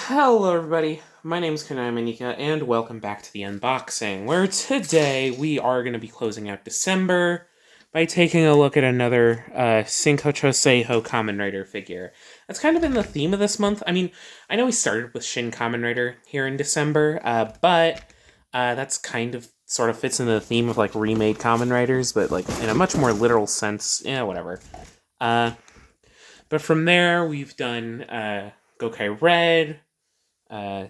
Hello everybody, my name is Kunai Manika, and welcome back to the unboxing, where today we are going to be closing out December by taking a look at another Shinkocchou Seihou Kamen Rider figure. That's kind of been the theme of this month. I mean, I know we started with Shin Kamen Rider here in December, but that's kind of sort of fits into the theme of like remade Kamen Riders, but like in a much more literal sense. Yeah, whatever. But from there, we've done Gokai Red, uh,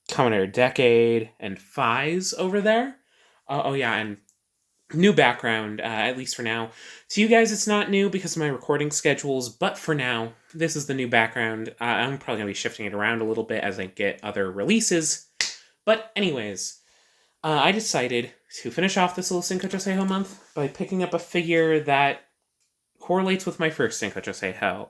Kamen Rider Decade, and Fies over there. Oh yeah, and new background, at least for now. To you guys, it's not new because of my recording schedules, but for now, this is the new background. I'm probably going to be shifting it around a little bit as I get other releases. But anyways, I decided to finish off this little Shinkocchou Seihou month by picking up a figure that correlates with my first Shinkocchou Seihou,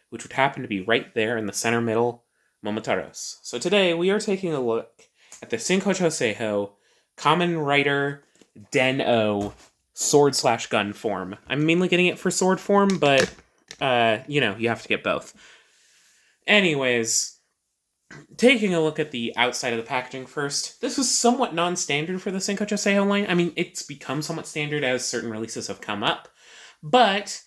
which would happen to be right there in the center middle, Momotaros. So today we are taking a look at the Shinkocchou Seihou Kamen Rider Den-O sword/gun form. I'm mainly getting it for sword form, but you have to get both. Anyways, taking a look at the outside of the packaging first, this is somewhat non-standard for the Shinkocchou Seihou line. I mean, it's become somewhat standard as certain releases have come up, but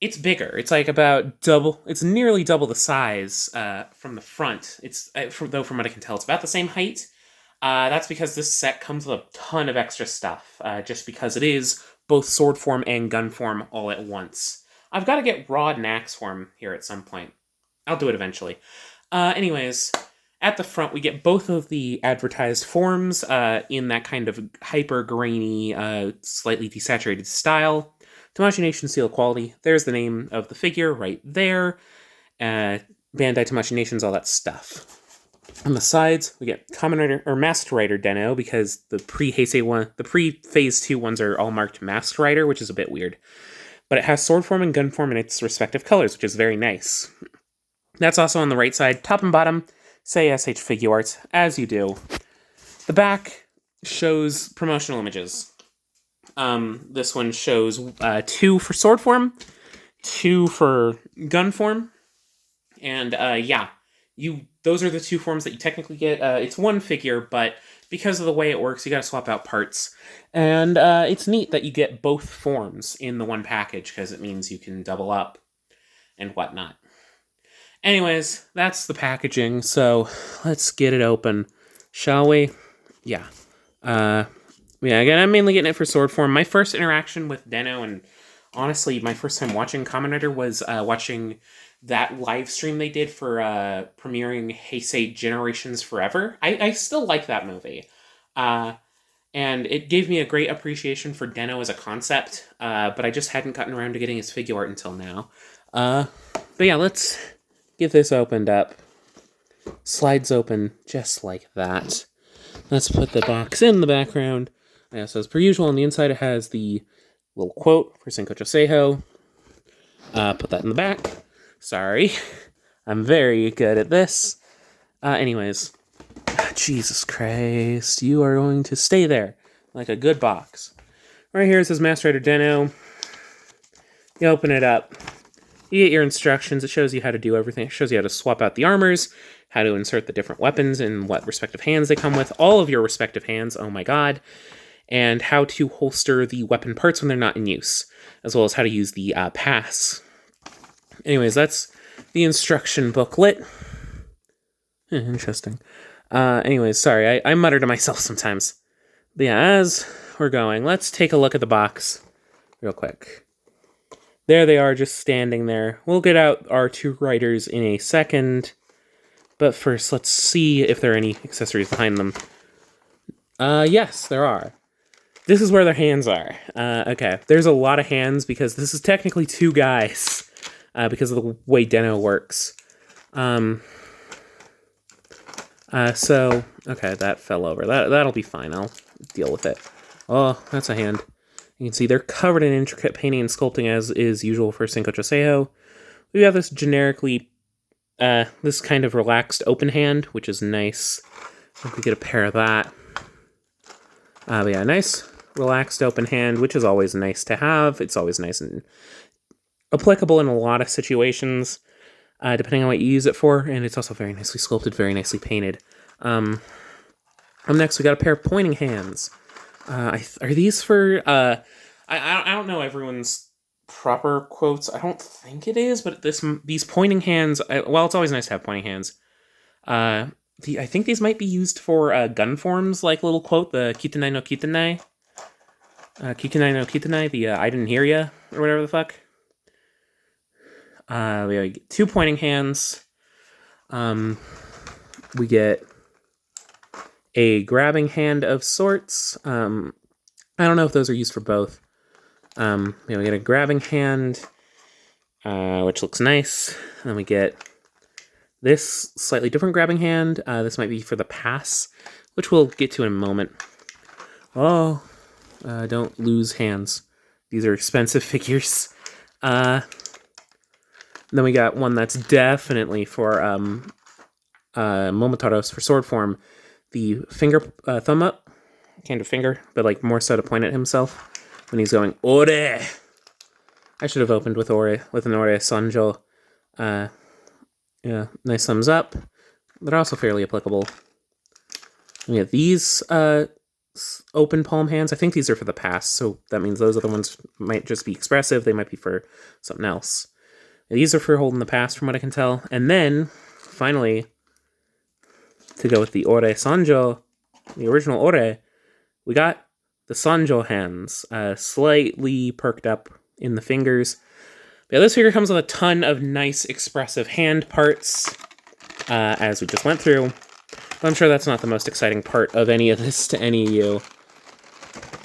it's bigger. It's like about double. It's nearly double the size from the front. Though from what I can tell, it's about the same height. That's because this set comes with a ton of extra stuff, just because it is both sword form and gun form all at once. I've got to get rod and axe form here at some point. I'll do it eventually. Anyways, at the front we get both of the advertised forms in that kind of hyper grainy, slightly desaturated style. Tamashii Nation Seal Quality. There's the name of the figure right there. Bandai Tamashii Nations, all that stuff. On the sides, we get Kamen Rider or Masked Rider Den-O because the pre-Heisei one, the pre-Phase 2 ones are all marked Masked Rider, which is a bit weird. But it has sword form and gun form in its respective colors, which is very nice. That's also on the right side. Top and bottom, say SH Figuarts, as you do. The back shows promotional images. This one shows 2 for sword form, 2 for gun form, and those are the 2 forms that you technically get. It's one figure, but because of the way it works, you gotta swap out parts. And it's neat that you get both forms in the one package, because it means you can double up and whatnot. Anyways, that's the packaging, so let's get it open, shall we? Yeah. Again, I'm mainly getting it for sword form. My first interaction with Den-O, and honestly, my first time watching Kamen Rider was watching that live stream they did for premiering Heisei Generations Forever. I still like that movie. And it gave me a great appreciation for Den-O as a concept, but I just hadn't gotten around to getting his figure art until now. But yeah, let's get this opened up. Slides open just like that. Let's put the box in the background. Yeah, so as per usual, on the inside it has the little quote for Shinkocchou Seihou. Put that in the back. Sorry. I'm very good at this. Anyways. Jesus Christ. You are going to stay there like a good box. Right here it says Masked Rider Den-O. You open it up. You get your instructions. It shows you how to do everything. It shows you how to swap out the armors, how to insert the different weapons and what respective hands they come with. All of your respective hands. Oh my god. And how to holster the weapon parts when they're not in use, as well as how to use the pass. Anyways, that's the instruction booklet. Interesting. Anyways, sorry, I mutter to myself sometimes. But yeah, as we're going, let's take a look at the box real quick. There they are, just standing there. We'll get out our 2 riders in a second, but first, let's see if there are any accessories behind them. Yes, there are. This is where their hands are. Okay, there's a lot of hands because this is technically 2 guys, because of the way Den-O works. Okay, that fell over. That'll be fine. I'll deal with it. Oh, that's a hand. You can see they're covered in intricate painting and sculpting as is usual for Shinkocchou Seihou. We have this generically, this kind of relaxed open hand, which is nice. I think we get a pair of that. But yeah, nice relaxed open hand, which is always nice to have. It's always nice and applicable in a lot of situations. depending on what you use it for, and it's also very nicely sculpted, very nicely painted. Up next, we got a pair of pointing hands. Are these for... I don't know everyone's proper quotes. I don't think it is, but these pointing hands... well, it's always nice to have pointing hands. I think these might be used for gun forms, like little quote, the Kitanai no Kitanai. Kitanai no Kitanai, the I didn't hear ya, or whatever the fuck. We get 2 pointing hands. We get a grabbing hand of sorts. I don't know if those are used for both. We get a grabbing hand, which looks nice. Then we get this slightly different grabbing hand. This might be for the pass, which we'll get to in a moment. Oh, don't lose hands. These are expensive figures. Then we got one that's definitely for Momotaros for sword form. The finger, thumb up, kind of finger, but like more so to point at himself when he's going Ore. I should have opened with Ore, with an Ore Sanjo. Yeah, nice thumbs up. They're also fairly applicable. We have these open palm hands. I think these are for the pass, so that means those other ones might just be expressive. They might be for something else. These are for holding the pass, from what I can tell. And then, finally, to go with the Ore Sanjo, the original Ore, we got the Sanjo hands, slightly perked up in the fingers. But yeah, this figure comes with a ton of nice, expressive hand parts, as we just went through. But I'm sure that's not the most exciting part of any of this to any of you.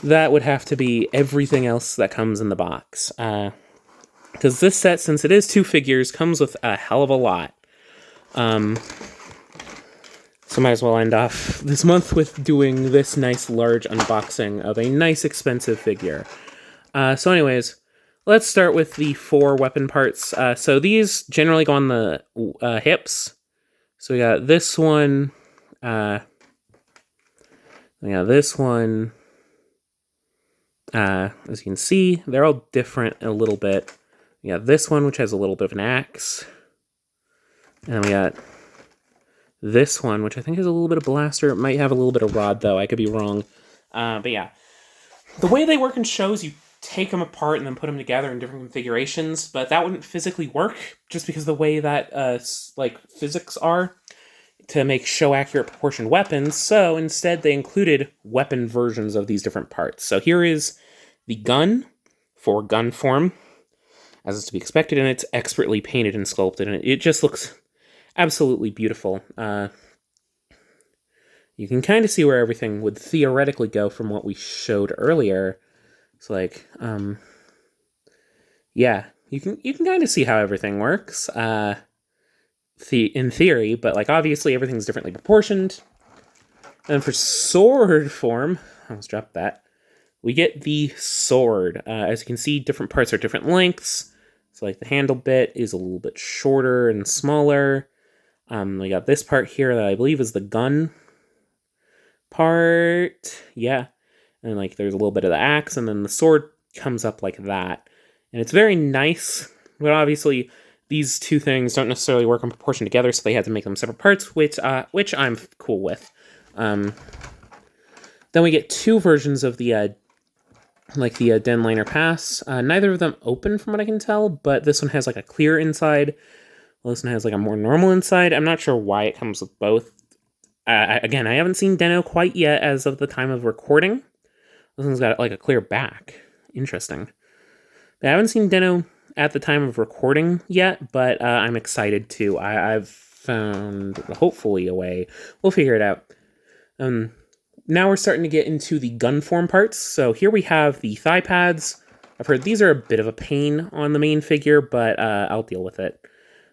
That would have to be everything else that comes in the box. Because this set, since it is 2 figures, comes with a hell of a lot. So might as well end off this month with doing this nice large unboxing of a nice expensive figure. So anyways, let's start with the 4 weapon parts. So these generally go on the hips. So we got this one. We got this one. As you can see, they're all different a little bit. We got this one, which has a little bit of an axe. And then we got this one, which I think has a little bit of blaster. It might have a little bit of rod, though. I could be wrong. But yeah. The way they work in shows, you take them apart and then put them together in different configurations, but that wouldn't physically work, just because of the way that, physics are to make show-accurate proportioned weapons. So instead, they included weapon versions of these different parts. So here is the gun for gun form, as is to be expected, and it's expertly painted and sculpted, and it just looks absolutely beautiful. You can kind of see where everything would theoretically go from what we showed earlier. It's like, yeah, you can kind of see how everything works, in theory, but like obviously everything's differently proportioned. And for sword form, I almost dropped that. We get the sword. As you can see, different parts are different lengths. So like the handle bit is a little bit shorter and smaller. We got this part here that I believe is the gun part. Yeah. And like there's a little bit of the axe, and then the sword comes up like that. And it's very nice, but obviously these 2 things don't necessarily work in proportion together, so they had to make them separate parts, which I'm cool with. Then we get 2 versions of the Denliner Pass. Neither of them open from what I can tell, but this one has like a clear inside. Well, this one has like a more normal inside. I'm not sure why it comes with both. Again, I haven't seen Deno quite yet as of the time of recording. This one's got like a clear back. Interesting. I haven't seen Deno at the time of recording yet, but I'm excited to. I've found, hopefully, a way. We'll figure it out. Now we're starting to get into the gun form parts. So here we have the thigh pads. I've heard these are a bit of a pain on the main figure, but I'll deal with it.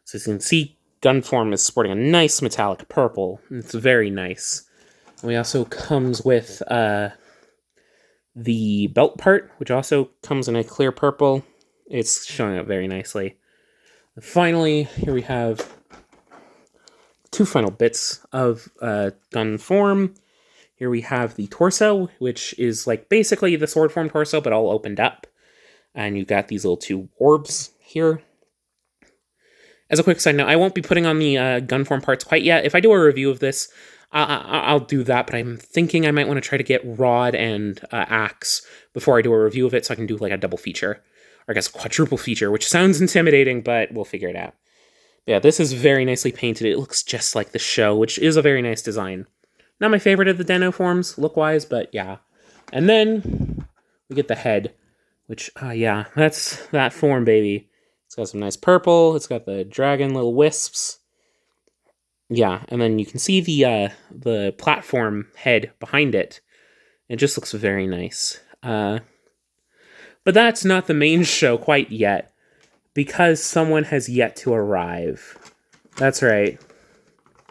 So as you can see, gun form is sporting a nice metallic purple. It's very nice. And we also comes with the belt part, which also comes in a clear purple. It's showing up very nicely. And finally, here we have 2 final bits of gun form. Here we have the torso, which is like basically the sword form torso, but all opened up. And you've got these little 2 orbs here. As a quick side note, I won't be putting on the Gunform parts quite yet. If I do a review of this, I'll do that, but I'm thinking I might want to try to get Rod and Axe before I do a review of it, so I can do like a double feature. Or I guess a quadruple feature, which sounds intimidating, but we'll figure it out. Yeah, this is very nicely painted. It looks just like the show, which is a very nice design. Not my favorite of the Den-O forms, look-wise, but yeah. And then we get the head, which, yeah, that's that form, baby. It's got some nice purple. It's got the dragon little wisps. Yeah, and then you can see the platform head behind it. It just looks very nice. But that's not the main show quite yet, because someone has yet to arrive. That's right.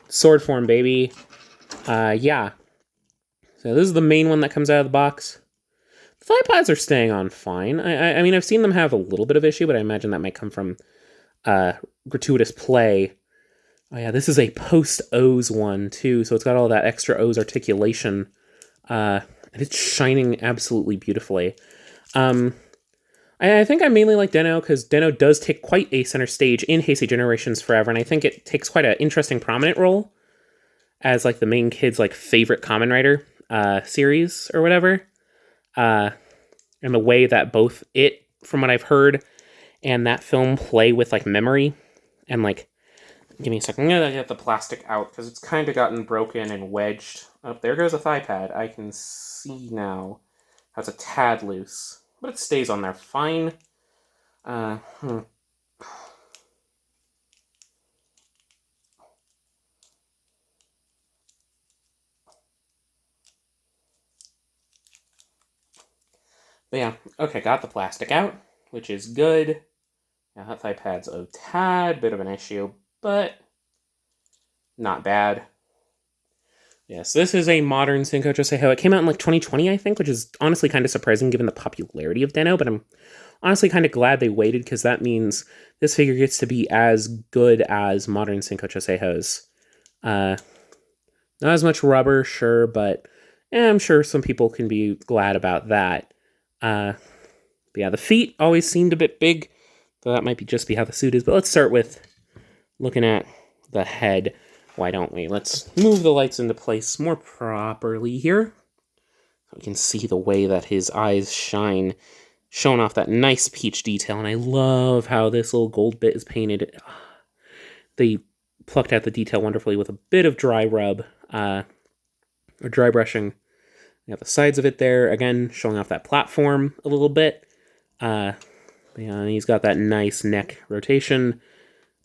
Sword form, baby. Yeah. So this is the main one that comes out of the box. The thigh pads are staying on fine. I mean, I've seen them have a little bit of issue, but I imagine that might come from gratuitous play. Oh yeah, this is a post-O's one, too, so it's got all that extra O's articulation. And it's shining absolutely beautifully. I think I mainly like Den-O, because Den-O does take quite a center stage in Heisei Generations Forever, and I think it takes quite an interesting prominent role as, like, the main kid's, like, favorite Kamen Rider series, or whatever. And the way that both it, from what I've heard, and that film play with, like, memory, and, like, give me a second, I'm gonna get the plastic out, because it's kind of gotten broken and wedged. Oh, there goes a thigh pad. I can see now how it's a tad loose, but it stays on there fine. But yeah, okay, got the plastic out, which is good. Yeah, that thigh pad's a tad bit of an issue, but not bad. Yes, this is a modern Shinkocchou Seihou. It came out in like 2020, I think, which is honestly kind of surprising given the popularity of Den-O, but I'm honestly kind of glad they waited, because that means this figure gets to be as good as modern Shinkocchou Seihous. Not as much rubber, sure, but I'm sure some people can be glad about that. But yeah, the feet always seemed a bit big, so that might just be how the suit is. But let's start with looking at the head. Why don't we? Let's move the lights into place more properly here. So we can see the way that his eyes shine, showing off that nice peach detail. And I love how this little gold bit is painted. They plucked out the detail wonderfully with a bit of dry rub, or dry brushing. You got the sides of it there, again, showing off that platform a little bit. Yeah, he's got that nice neck rotation,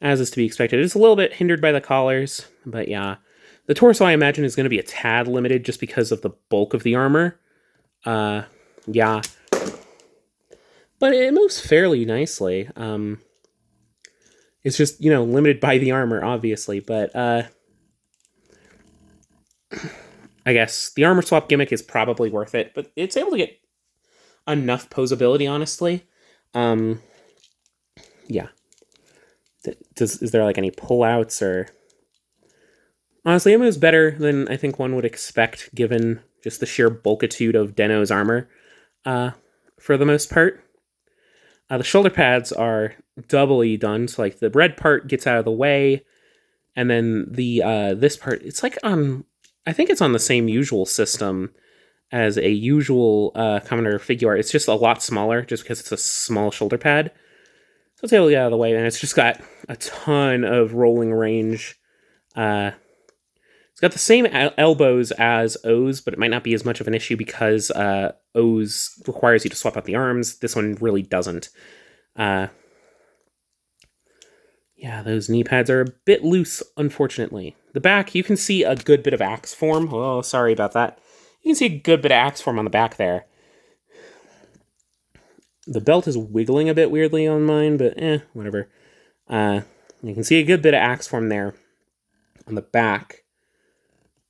as is to be expected. It's a little bit hindered by the collars, but yeah. The torso, I imagine, is going to be a tad limited just because of the bulk of the armor. Yeah. But it moves fairly nicely. It's just, limited by the armor, obviously, but, I guess the armor swap gimmick is probably worth it, but it's able to get enough posability, honestly. Yeah. Is there, like, any pullouts, or... Honestly, it moves better than I think one would expect, given just the sheer bulkitude of Den-O's armor, for the most part. The shoulder pads are doubly done, so, like, the red part gets out of the way, and then the, this part, it's like on... I think it's on the same usual system as a usual Kamen Rider Figuart. It's just a lot smaller, just because it's a small shoulder pad. So it's able to get out of the way, and it's just got a ton of rolling range. It's got the same elbows as O's, but it might not be as much of an issue because O's requires you to swap out the arms. This one really doesn't. Yeah, those knee pads are a bit loose, unfortunately. The back, you can see a good bit of axe form. Oh, sorry about that. You can see a good bit of axe form on the back there. The belt is wiggling a bit weirdly on mine, but whatever. You can see a good bit of axe form there on the back.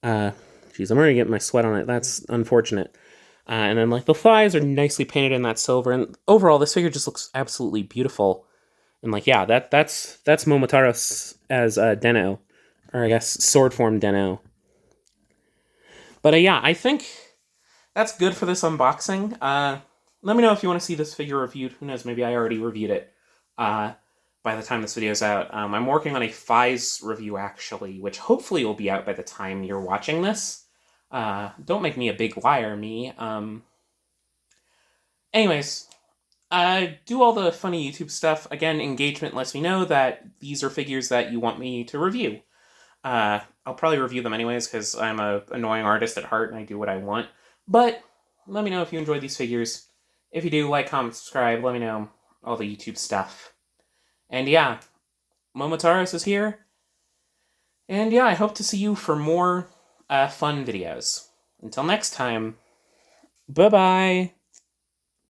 Geez, I'm already getting my sweat on it. That's unfortunate. And then, like, the thighs are nicely painted in that silver, and overall, this figure just looks absolutely beautiful. And, like, yeah, that's Momotaro as Den-O, or I guess sword form Den-O. But yeah, I think that's good for this unboxing. Let me know if you want to see this figure reviewed. Who knows, maybe I already reviewed it. by the time this video's out. I'm working on a Fies review, actually, which hopefully will be out by the time you're watching this. Don't make me a big liar, me. Anyways, do all the funny YouTube stuff. Again, engagement lets me know that these are figures that you want me to review. I'll probably review them anyways, because I'm an annoying artist at heart and I do what I want. But let me know if you enjoyed these figures. If you do, like, comment, subscribe, let me know all the YouTube stuff. And yeah, Momotaros is here. And yeah, I hope to see you for more fun videos. Until next time, bye-bye!